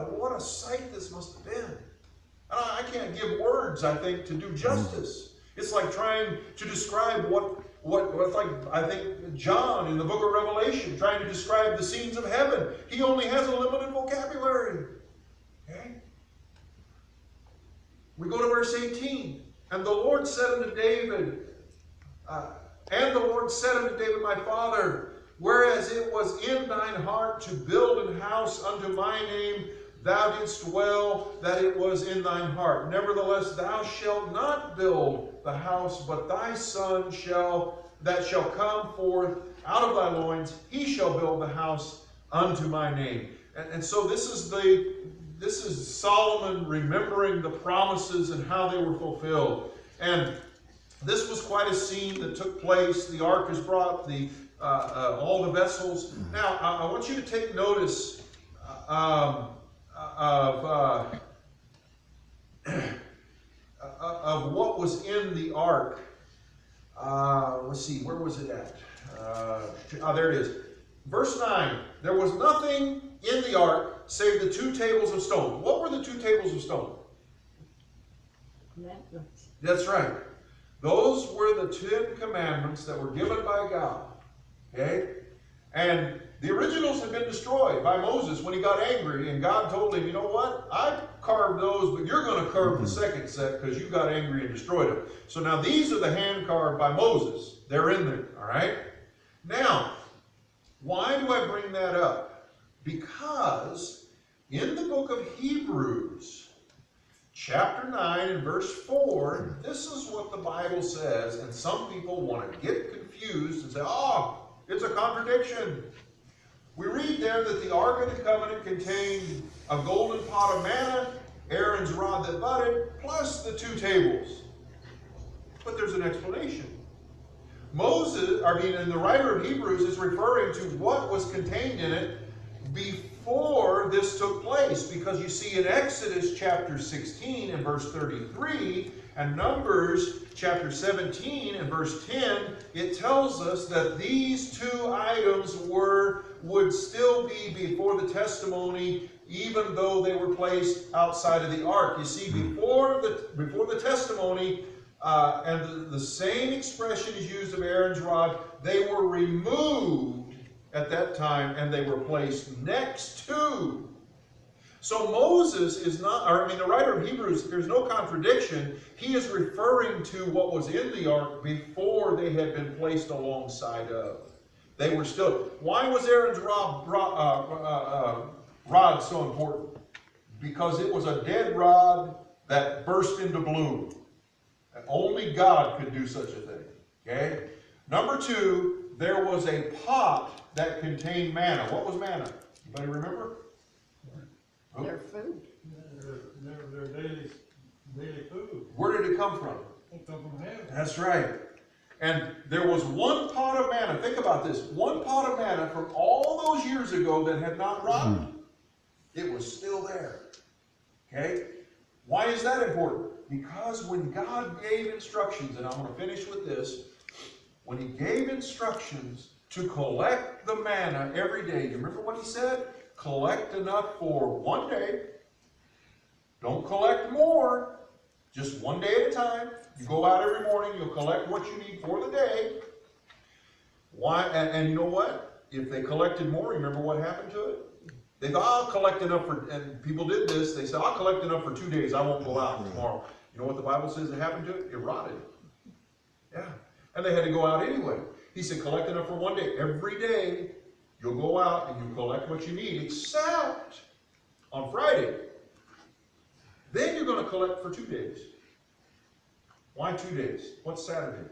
what a sight this must have been. I can't give words, I think, to do justice. It's like trying to describe what's like, I think, John in the book of Revelation, trying to describe the scenes of heaven. He only has a limited vocabulary. Okay? We go to verse 18. And the Lord said unto David, my father, whereas it was in thine heart to build an house unto my name, thou didst well that it was in thine heart. Nevertheless, thou shalt not build the house, but thy son that shall come forth out of thy loins, he shall build the house unto my name. And so this is Solomon remembering the promises and how they were fulfilled. And this was quite a scene that took place. The ark is brought, all the vessels. Now, I want you to take notice of what was in the ark. Let's see, where was it at? There it is. Verse 9, there was nothing in the ark save the 2 tables of stone. What were the 2 tables of stone? Commandments. That's right. Those were the 10 commandments that were given by God. Okay? And the originals had been destroyed by Moses when he got angry, and God told him, you know what? I carved those, but you're going to carve the second set because you got angry and destroyed them. So now these are the hand carved by Moses. They're in there. All right? Now, why do I bring that up? Because in the book of Hebrews, chapter 9 and verse 4, this is what the Bible says, and some people want to get confused and say, oh, it's a contradiction. We read there that the Ark of the Covenant contained a golden pot of manna, Aaron's rod that budded, plus the 2 tables. But there's an explanation. And the writer of Hebrews is referring to what was contained in it before this took place. Because you see in Exodus chapter 16 and verse 33 and Numbers chapter 17 and verse 10, it tells us that these 2 items would still be before the testimony, even though they were placed outside of the ark. You see, before the testimony, and the same expression is used of Aaron's rod, they were removed at that time and they were placed next to. So Moses is not, the writer of Hebrews, there's no contradiction. He is referring to what was in the ark before they had been placed alongside of. They were still. Why was Aaron's rod so important? Because it was a dead rod that burst into bloom. And only God could do such a thing. Okay? Number 2, there was a pot that contained manna. What was manna? Anybody remember? Their food. Their daily food. Where did it come from? It come from heaven. That's right. And there was 1 pot of manna. Think about this. 1 pot of manna from all those years ago that had not rotted. It was still there. Okay? Why is that important? Because when God gave instructions, and I'm going to finish with this, when he gave instructions to collect the manna every day, you remember what he said? Collect enough for 1 day. Don't collect more. Just 1 day at a time. You go out every morning, you'll collect what you need for the day. Why? And you know what? If they collected more, remember what happened to it? They thought, I'll collect enough for, and people did this, they said, I'll collect enough for 2 days, I won't go out tomorrow. You know what the Bible says that happened to it? It rotted. Yeah. And they had to go out anyway. He said, collect enough for 1 day. Every day, you'll go out and you collect what you need, except on Friday. Then you're going to collect for 2 days. Why 2 days? What's Saturday?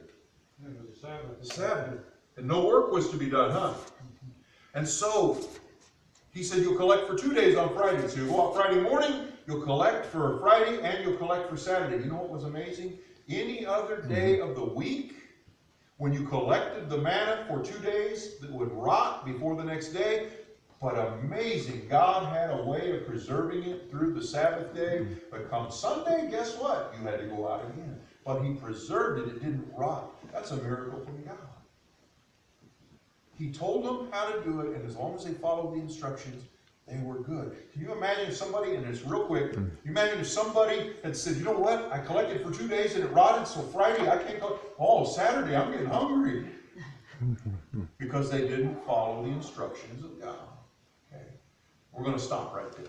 It was the Sabbath. The Sabbath. And no work was to be done, huh? And so, he said you'll collect for 2 days on Friday. So you go out Friday morning, you'll collect for Friday, and you'll collect for Saturday. You know what was amazing? Any other day of the week, when you collected the manna for 2 days, that would rot before the next day. But amazing, God had a way of preserving it through the Sabbath day. But come Sunday, guess what? You had to go out again. But he preserved it, it didn't rot. That's a miracle from God. He told them how to do it, and as long as they followed the instructions, They were good. Can you imagine if somebody, and it's real quick, you imagine if somebody had said, you know what, I collected for 2 days and it rotted, so Friday I can't go, oh, Saturday I'm getting hungry. Because they didn't follow the instructions of God. Okay? We're going to stop right there.